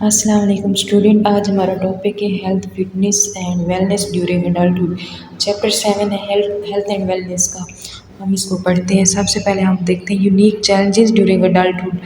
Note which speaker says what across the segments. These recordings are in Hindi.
Speaker 1: अस्सलाम वालेकुम स्टूडेंट। आज हमारा टॉपिक है health fitness and wellness during adulthood. Chapter 7 है हेल्थ एंड वेलनेस का। हम इसको पढ़ते हैं। सबसे पहले हम देखते हैं unique challenges during adulthood.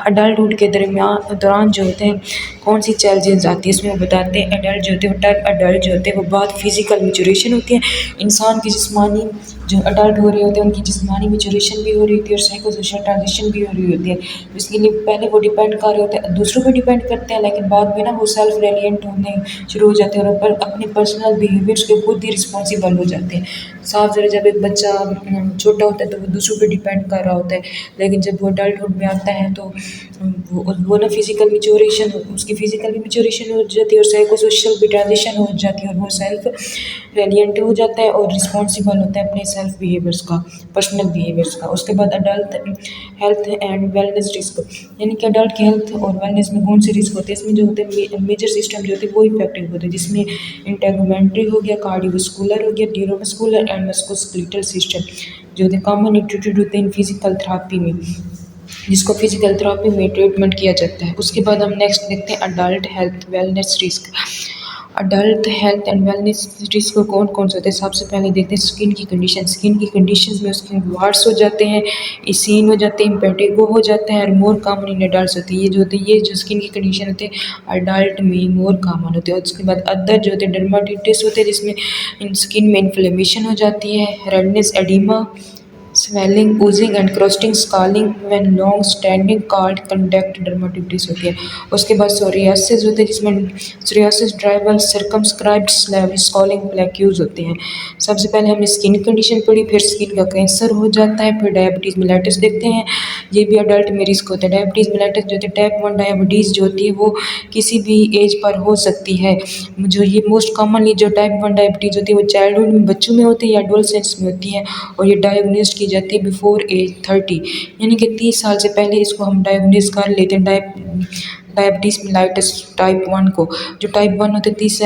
Speaker 1: Adulthood के दौरान जो होते हैं कौन सी चैलेंजेस आती है इसमें वो बताते हैं। अडल्ट जो होते हैं वो टर्म अडल्ट जो होते हैं वो बहुत फिजिकल मेचुरेशन होती है। इंसान की जिस्मानी जो अडल्ट हो रहे होते हैं उनकी जिस्मानी मेचुरेशन भी हो रही होती है और साइको सोशल ट्रांजिशन भी हो रही होती है। इसके लिए पहले वो डिपेंड कर रहे होते हैं, दूसरों पे डिपेंड करते हैं, लेकिन बाद में ना वो सेल्फ रेलिएंट होने शुरू हो जाते हैं और अपने पर्सनल बिहेवियर्स के खुद ही रिस्पॉन्सिबल हो जाते हैं। साफ ज़रा जब एक बच्चा छोटा होता है तो वो दूसरों पे डिपेंड कर रहा होता है, लेकिन जब वो अडल्टहुड में आता है तो वो ना फिजिकल मेचोरेशन उसकी फिजिकल भी मेचोरेशन हो जाती है और साइको सोशल भी ट्रांजिशन हो जाती है और वो सेल्फ रेलिएंट हो जाता है और रिस्पॉन्सिबल होता है अपने सेल्फ बिहेवियर्स का, पर्सनल बिहेवियर्स का। उसके बाद adult health and wellness risk, यानी कि अडल्ट की हेल्थ और वेलनेस में कौन से रिस्क होते हैं। इसमें जो होते हैं मेजर सिस्टम जो होते हैं वो इफेक्टिव होते हैं, जिसमें इंटेगुमेंट्री हो गया, कार्डियोवास्कुलर हो गया, न्यूरोमस्कुलर एंड मस्कुलोस्केलेटल सिस्टम जो होते हैं कॉमन इंट्रोड्यूस होते हैं फिजिकल थेरापी में, जिसको फिजिकल थेरापी में ट्रीटमेंट किया जाता है। उसके बाद हम नेक्स्ट देखते हैं adult health wellness risk. Adult health and wellness risk कौन कौन से होते हैं। सबसे पहले देखते हैं स्किन की कंडीशन। स्किन की कंडीशंस में स्किन वार्स हो जाते हैं, इसीन हो जाते हैं, इम्पेटिगो हो जाता है और मोर कॉमन इन अडल्ट होती है। ये जो होती है ये जो स्किन की कंडीशन होते हैं अडल्ट में मोर कॉमन होते हैं। और उसके बाद अदर जो होते हैं डर्माटाइटिस होते हैं, जिसमें इन स्किन में इन्फ्लेमेशन हो जाती है, redness, oedema, swelling, oozing and crusting, scaling when long standing card conduct dermatitis होती है। उसके बाद सोरियासिस होते हैं, जिसमें psoriasis, dribble, circumscribed scaling plaques होते हैं। सबसे पहले हमने स्किन कंडीशन पढ़ी, फिर स्किन का कैंसर हो जाता है, फिर डायबिटीज़ मेलाइटिस देखते हैं। ये भी अडल्ट में रिस्क होता है। डायबिटीज़ मेलाइटिस जो होती है टाइप 1 डायबिटीज़ जो होती है वो किसी भी एज पर हो सकती है। जो ये मोस्ट कॉमनली जो टाइप 1 डायबिटीज़ होती है वो चाइल्डहुड में बच्चों में होती है या एडोलसेंस में होती है और ये डायग्नोज की जाती है बिफोर एज 30, यानी कि 30 साल से पहले इसको हम डायग्नोज कर लेते हैं डायबिटीज़ मेलाइटिस टाइप 1 को। जो टाइप 1 होते हैं 30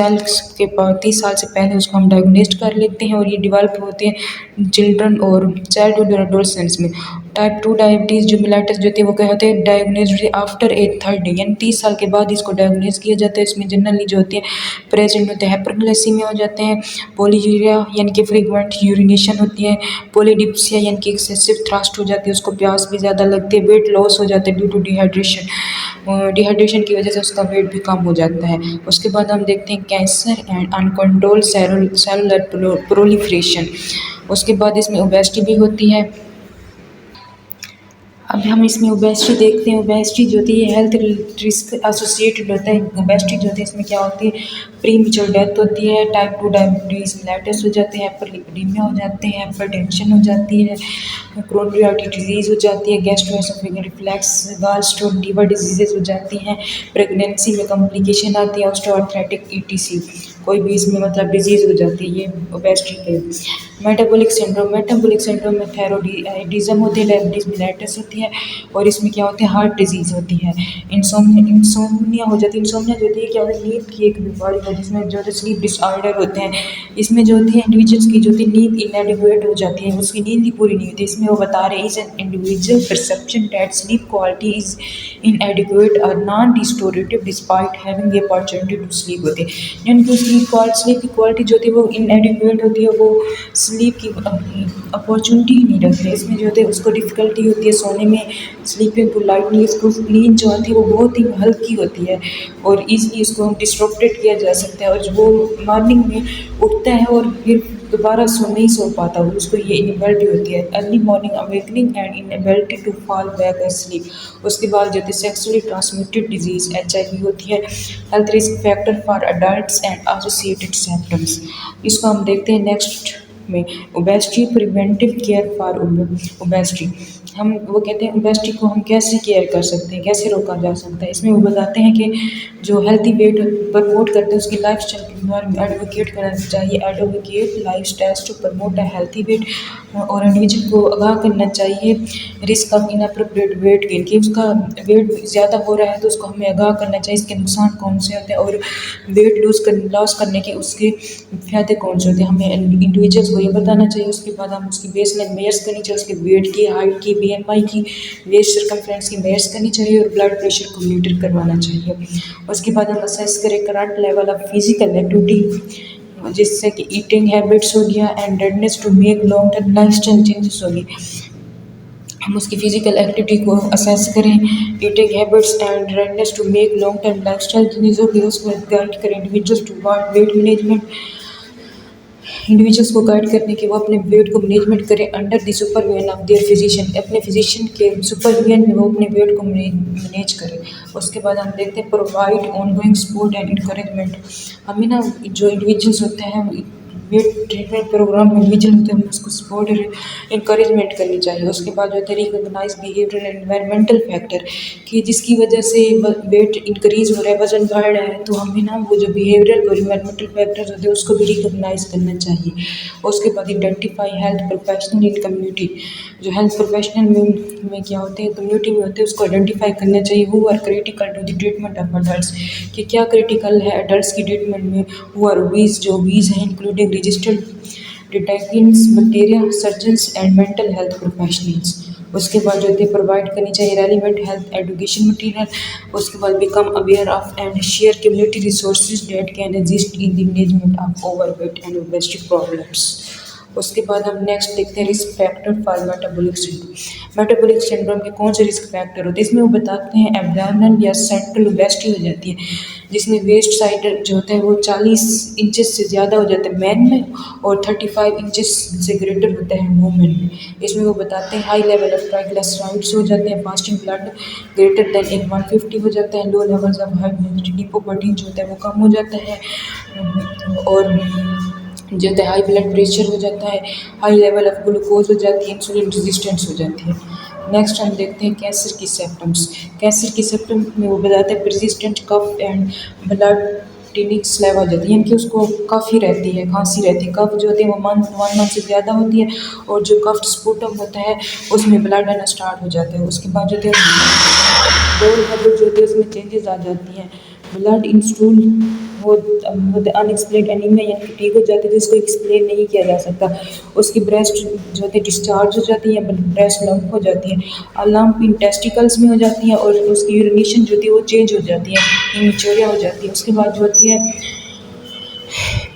Speaker 1: साल से पहले उसको हम डायग्नोज कर लेते हैं और ये डेवलप होते हैं चिल्ड्रन और चाइल्डहुड और एडोलसेंस में। टाइप 2 डायबिटीज़ जो मेलाइटिस जो होती है वो क्या होते हैं डायग्नोज आफ्टर एज 30, यानी 30 साल के बाद इसको डायग्नोज किया जाता है। इसमें जनरली जो होती है प्रेजेंट होते हैं हाइपरग्लाइसीमिया हो जाते हैं, पोलीयूरिया यानी कि फ्रीक्वेंट यूरिनेशन होती है, पोलीडिप्सिया यानी कि एक्सेसिव थ्रस्ट हो जाती है, उसको प्यास भी ज़्यादा लगती है, वेट लॉस हो जाता है ड्यू टू डिहाइड्रेशन की वजह से उसका वेट भी कम हो जाता है। उसके बाद हम देखते हैं cancer and uncontrolled cellular proliferation. उसके बाद इसमें ओबेसिटी भी होती है। अब हम इसमें ओबेसिटी देखते हैं। ओबेसिटी जो होती है हेल्थ रिस्क एसोसिएटेड होता है। ओबेसिटी जो होती है इसमें क्या होती है प्री मेच्योर डेथ होती है, टाइप 2 डायबिटीज़ मेलाइटिस हो जाते हैं, हाइपरलिपिडेमिया हो जाते हैं, हाइपरटेंशन हो जाती है, कोरोनरी आर्टरी डिजीज़ हो जाती है, gastroesophageal reflux, gall stone, liver diseases हो जाती हैं, प्रेगनेंसी में कॉम्प्लिकेशन आती है, ऑस्टियोआर्थराइटिस ईटीसी, कोई भी इसमें मतलब डिजीज़ हो जाती है। ये ओबेसिटी के मेटाबॉलिक सिंड्रोम में थायराइडिज्म होती है, डायबिटीज़ मेलाइटिस होती है और इसमें क्या होता है हार्ट डिजीज़ होती है, इंसोम्निया हो जाती है। इंसोम्निया जो होती है क्या होती है नींद की एक बीमारी है जिसमें जो है स्लीप डिसऑर्डर होते हैं। इसमें जो होती है इंडिविजुअल्स की जो होती है नींद इनएडिक्वेट हो जाती है, उसकी नींद ही पूरी नहीं होती। इसमें वो बता रहे हैं is an individual perception that sleep quality is inadequate और non restorative despite having the opportunity to sleep होती है, यानी कि स्लीप की क्वालिटी जो होती है वो इनएडिक्वेट होती है, वो स्लीप की अपॉर्चुनिटी ही नहीं रखते। इसमें जो होते हैं उसको डिफ़िकल्टी होती है सोने में, स्लीपिंग टू लाइटली, इसको नींद जो आती है वो बहुत ही हल्की होती है और ईज़िली इसको डिस्ट्रप्टेड किया जा सकता है और वो मॉर्निंग में उठता है और फिर दोबारा नहीं सो पाता, उसको ये इनएबिलिटी होती है, early morning awakening and inability to fall back sleep. उसके बाद जो होती है सेक्सुअली ट्रांसमिटेड डिजीज़ HIV होती है, health risk factor for adults and associated symptoms. इसको हम देखते हैं नेक्स्ट में obesity preventive care for obesity. हम वो कहते हैं ओबेसिटी को हम कैसे केयर कर सकते हैं, कैसे रोका जा सकता है। इसमें वो बताते हैं कि जो हेल्थी वेट प्रमोट करते हैं उसकी लाइफस्टाइल बारे में एडवोकेट करना चाहिए, advocate life style to promote a healthy weight, और इंडिविजुअल को आगाह करना चाहिए risk of inappropriate weight gain, कि उसका वेट ज़्यादा हो रहा है तो उसको हमें आगाह करना चाहिए इसके नुकसान कौन से होते हैं, और वेट लॉस करने के उसके फ़ायदे कौन से होते हैं, हमें इंडिविजुअल्स को ये बताना चाहिए। उसके बाद हम उसकी बेसलाइन मेयर्स करनी चाहिए, उसके वेट की, हाइट की, BMI की, वेस्ट सर्कमफ्रेंस की मेयर्स करनी चाहिए, और ब्लड प्रेशर को मॉनिटर करवाना चाहिए। उसके बाद हम असेस करें current level of physical activity, जिससे कि ईटिंग हैबिट्स हो गया and readiness to make long term life style changes होगी। हम उसकी फिजिकल एक्टिविटी को असेस करें, eating habits and readiness to make long term life style changes होगी। उसमें गाइड करें individuals to weight management, individuals को गाइड करने के वो अपने वेट को मैनेजमेंट करें under the supervision of their physician, अपने फिजिशियन के सुपरविजन में वो अपने वेट को मैनेज करें। उसके बाद हम देखते हैं provide ongoing support and encouragement, हमें ना जो इंडिविजुअल्स होते हैं वेट ट्रीटमेंट प्रोग्राम में इंडिविजुअल होते हैं उसको सपोर्ट और इंकरेजमेंट करनी चाहिए। उसके बाद जो है recognise behaviour and environmental factor, कि जिसकी वजह से वेट इंक्रीज़ हो रहा है, वजन बढ़ रहा है, तो हमें ना वो जो बिहेवियरल और इन्वायरमेंटल फैक्टर्स होते हैं उसको भी रिकॉग्नाइज करना चाहिए। उसके बाद आइडेंटिफाई हेल्थ प्रोफेशनल इन कम्युनिटी, जो हेल्थ प्रोफेशनल में क्या होते हैं, कम्युनिटी में होते हैं, उसको आइडेंटिफाई करना चाहिए। Who are critical to the treatment of adults, कि क्या क्रिटिकल है अडल्ट्स की ट्रीटमेंट में। हु आर ओबीज, जो ओबीज हैं, including registered dietitians, bariatric surgeons and mental health professionals. उसके बाद जो है प्रोवाइड करनी चाहिए रेलिवेंट हेल्थ एजुकेशन मटीरियल। उसके बाद become aware of and share community resources date can exist in the management of overweight and obesity problems. उसके बाद हम नेक्स्ट देखते हैं risk factor for metabolic syndrome. Metabolic syndrome के कौन से रिस्क फैक्टर होते हैं, इसमें वो बताते हैं एब्डोमिनल या सेंट्रल ओबेसिटी हो जाती है, जिसमें वेस्ट साइड जो होता है वो 40 इंचेस से ज़्यादा हो जाता है मैन में, और 35 इंचेस से ग्रेटर होता है वुमेन में। इसमें वो बताते हैं हाई लेवल ऑफ ट्राइग्लिसराइड्स हो जाते हैं, फास्टिंग ब्लड ग्रेटर देन 150 हो जाता है, low levels of high lipoprotein जो होता है वो कम हो जाता है, और जो होता है हाई ब्लड प्रेशर हो जाता है, हाई लेवल ऑफ ग्लूकोज हो जाती है, इंसुलिन रेजिस्टेंस हो जाती है। नेक्स्ट हम देखते हैं कैंसर की सिम्टम्स। कैंसर की सिम्टम में वो बताते हैं persistent cough and blood tinged saliva हो जाती है, यानी कि उसको कफ ही रहती है, खांसी रहती है। कफ जो होती है वो 1 मंथ से ज़्यादा होती है, और जो कफ स्पुटम होता है उसमें ब्लड आना स्टार्ट हो जाता है। उसके बाद जो होते हैं बोल हैबिट जो होती है उसमें चेंजेस आ जाती हैं, ब्लड इन स्टूल वो अनएक्सप्लेन एनीमिया यानी कि ठीक हो जाती है, जिसको एक्सप्लेन नहीं किया जा सकता। उसकी ब्रेस्ट जो होती है डिस्चार्ज हो जाती है, ब्रेस्ट लंप हो जाती है, लंप इन टेस्टिकल्स में हो जाती है, और उसकी यूरिनेशन जो होती है वो चेंज हो जाती है, इमेच्योरिया हो जाती है। उसके बाद जो होती है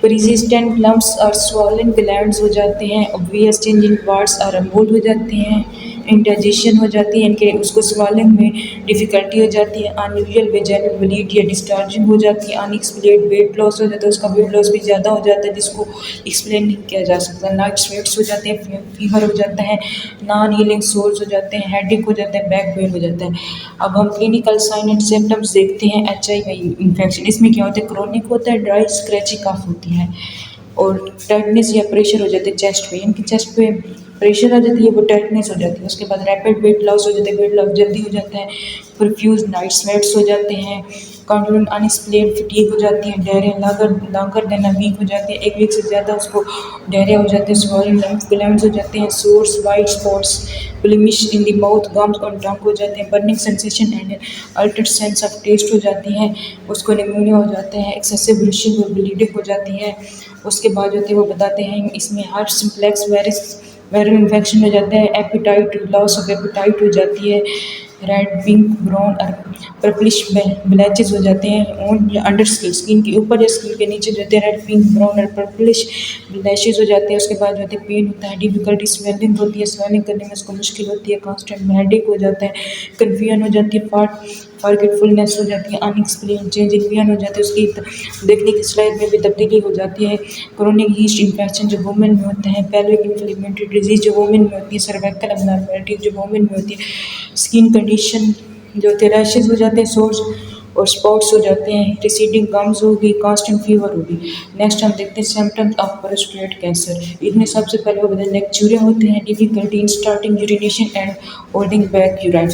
Speaker 1: persistent lumps और swollen glands हो जाते हैं, obvious change in parts और मोल्ड हो जाते हैं, इंडाइजेशन हो जाती है, इनके उसको swallowing में डिफ़िकल्टी हो जाती है, unusual vaginal bleed या डिस्चार्जिंग हो जाती है, अनएक्सप्लेन्ड वेट लॉस हो जाता है, उसका वेट लॉस भी ज़्यादा हो जाता है जिसको एक्सप्लेन नहीं किया जा सकता, नाइट स्वेट्स हो जाते हैं, फीवर हो जाता है, नॉन हीलिंग सोर्स हो जाते हैं, हेडेक हो जाता है, बैक पेन हो जाता है। अब हम क्लिनिकल साइन एंड सिम्टम्स देखते हैं HIV इन्फेक्शन। इसमें क्या होता है, क्रोनिक होता है, ड्राई स्क्रैची कफ होती है, और टाइटनेस या प्रेशर हो जाते हैं चेस्ट पे, यानी कि चेस्ट पे प्रेशर आ जाती है, वो टाइटनेस हो जाती है। उसके बाद रैपिड वेट लॉस हो जाता है, वेट लॉस जल्दी हो जाता है, प्रोफ्यूज नाइट स्वेट्स हो जाते हैं, कॉन्टिन्यूस अनएक्सप्लेन्ड फटीग हो जाती है, diarrhoea longer than a week हो जाती है, 1 वीक से ज़्यादा उसको डायरिया हो जाती है, स्वॉलिंग लंग्स ग्लैंड्स हो जाते हैं, sores white spots blemish in the mouth gums और टंग हो जाते हैं, burning sensation and altered sense of taste हो जाती है, उसको निमोनिया हो जाते हैं, एक्सेसिव ब्लीडिंग और ब्लीडिंग हो जाती है। उसके बाद जो थे वो बताते हैं इसमें हार्ट सिम्प्लेक्स वायरल इन्फेक्शन हो जाता है, एपिटाइट लॉस ऑफ एपिटाइट हो जाती है, रेड पिंक ब्राउन और पर्पलिश ब्लैचेस हो जाते हैं ऑन या अंडर स्किन के ऊपर या स्किन के नीचे जो होते हैं रेड पिंक ब्राउन और पर्पलिश ब्लैशेस हो जाते हैं। उसके बाद जो होते हैं पेन होता है, डिफिकल्टी स्वेलिंग होती है, स्वेलिंग करने में उसको मुश्किल होती है, कॉन्स्टेंट हेडेक हो जाता है, कन्फ्यूजन हो जाती है, फॉरगेटफुलनेस हो जाती है, अनएक्सप्लेन चेंज इन विजन हो जाती है, उसकी देखने की स्लाइड में भी तब्दीली हो जाती है, क्रोनिक यीस्ट इन्फेक्शन जो वुमेन में होते हैं, पेल्विक इन्फ्लेमेटरी डिजीज जो वुमेन में होती है, सर्वाइकल एब्नॉर्मलिटी जो वुमेन में होती है, स्किन कंडीशन जो होते हैं रैशेज हो जाते हैं, सोर्स और स्पॉट्स हो जाते हैं, रिसीडिंग गम्स होगी, कांस्टेंट फीवर होगी। नेक्स्ट हम देखते हैं सिम्टम्स ऑफ प्रोस्टेट कैंसर। इनमें सबसे पहले वो नेक्चुरिया होते हैं, difficulty in starting urination and holding back urine.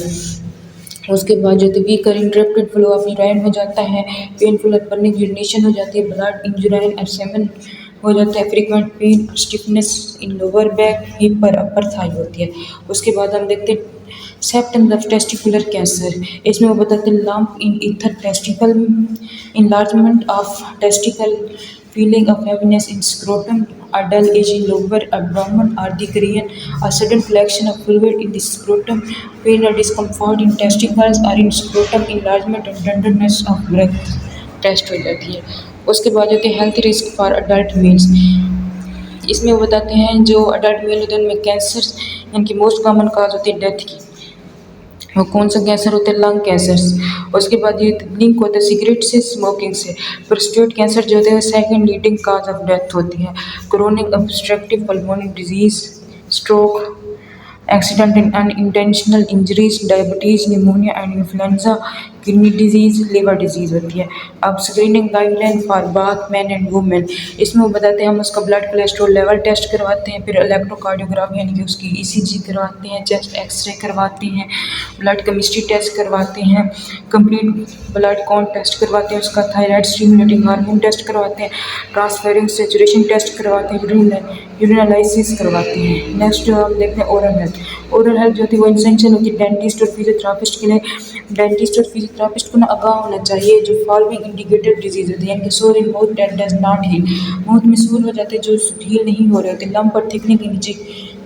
Speaker 1: उसके बाद जो है weaker interrupted flow of urine हो जाता है, पेनफुल और बर्निंग यूरिनेशन हो जाती है, ब्लड इन यूराइन एब्सेमन हो जाता है, frequent pain stiffness in lower back hip पर अपर थाई होती है। उसके बाद हम देखते हैं सेप्टम ऑफ टेस्टिकुलर कैंसर। इसमें वो बताते हैं lump in ether testicle, enlargement of testicle, feeling of heaviness in scrotum, a dull edge in lower abdomen or the carien, a sudden collection of fluid in the scrotum, pain or discomfort in testicles or in scrotum, enlargement and tenderness of breath test हो जाती है। उसके बाद होती है health risk for adult males. इसमें वो बताते हैं जो अडल्ट मेल होते हैं उनमें कैंसर इनकी मोस्ट कॉमन काज होती है डेथ की। और कौन सा कैंसर होता है? Lung cancer. उसके बाद ये लिंक होता है सिगरेट से, स्मोकिंग से। प्रोस्टेट कैंसर जो होता है second leading cause of death होती है। Chronic obstructive pulmonary disease, stroke, accident and unintentional injuries, diabetes, pneumonia and influenza, kidney disease, liver disease होती है। अब screening guideline for bath man and women, इसमें वो बताते हैं हम उसका ब्लड कोलेस्ट्रॉल लेवल टेस्ट करवाते हैं, फिर इलेक्ट्रोकार्डियोग्राफी यानी कि उसकी ईसीजी करवाते हैं, चेस्ट एक्सरे करवाते हैं, ब्लड केमिस्ट्री टेस्ट करवाते हैं, कंप्लीट ब्लड काउंट टेस्ट करवाते हैं, उसका थायराइड स्टिमुलेटिंग हार्मोन टेस्ट करवाते हैं, ट्रांसफेरिंग सेचुरेशन टेस्ट करवाते हैं, यूरिनालाइसिस करवाते हैं। नेक्स्ट हम देखते हैं ओरल हेल्थ। ओरल हेल्थ जो थी वो इंसेंशन होती है डेंटिस्ट और फिजियोथेरापिस्ट के लिए। डेंटिस्ट और फिजियोथेरापिस्ट को ना आगाह होना चाहिए जो फॉलोइंग इंडिकेटेड डिजीज होती है, यानी कि sore in mouth that does not heal, mouth में सूर हो जाते हैं जो हील नहीं हो रहे होते, लंप और थिकनिंग के नीचे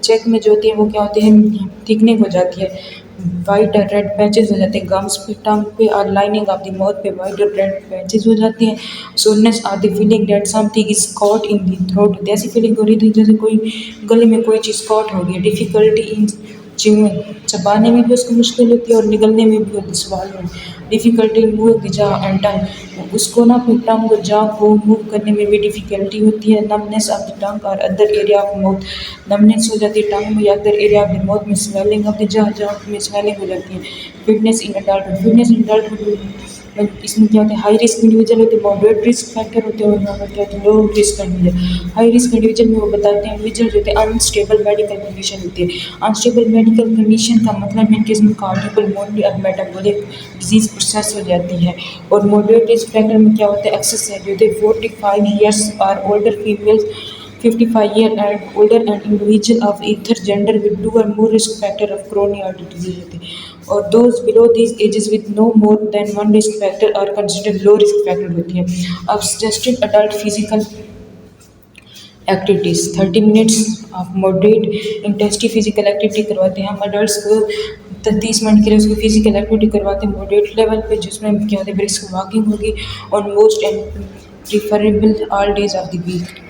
Speaker 1: चेक में जो होती है वो क्या होती है, थिकनिंग हो जाती है, वाइट और रेड पैचेस हो जाते हैं गम्स पे, टंग पे और लाइनिंग ऑफ द माउथ पे वाइट और रेड पैचेस हो जाती हैं। Soreness or the feeling that something is caught in the throat, ऐसी फीलिंग हो रही थी जैसे कोई गले में कोई चीज़ कॉट हो गई। डिफिकल्टी इन च्यूइंग, चबाने में भी उसको मुश्किल होती है और निगलने में भी होती है, swallow. Difficulty in moving the jaw and tongue, उसको ना फिर टंग और जॉ को मूव करने में भी डिफिकल्टी होती है। नमनेस ऑफ द टंग और other area of mouth, numbness हो जाती है टंग में या other area of the mouth में। Swelling of the jaw, jaw में स्वेलिंग हो जाती है। Fitness in adulthood, fitness in adulthood इसमें क्या होता है, हाई रिस्क इंडिविजुअल होते हैं, मॉडरेट रिस्क फैक्टर होते हैं और नॉर्मल क्या होते हैं, low risk individual. High risk individual में वो बताते हैं इंडिविजुअल जो होते हैं अनस्टेबल मेडिकल कंडीशन होती है। अनस्टेबल मेडिकल कंडीशन का मतलब है कि इसमें कार्डियोपल्मोनरी और मेटाबॉलिक डिजीज प्रोसेस हो जाती है। और मॉडरेट रिस्क फैक्टर में क्या होता है, एक्सरसाइज जो होते हैं 45 ईयर्स और older females, 55 year and older and individual of either gender with 2 or more risk factor of coronary artery disease होते हैं। और those below these ages with no more than one risk factor are considered low risk factor होती है। अब suggested adult physical activities 30 minutes of moderate intensity physical activity करवाते हैं हम अडल्ट को। 30 मिनट के लिए उसको फिजिकल एक्टिविटी करवाते हैं मॉडरेट लेवल पे, जिसमें क्या होता है, ब्रिस्क वॉकिंग होगी और most and preferable all days of the week.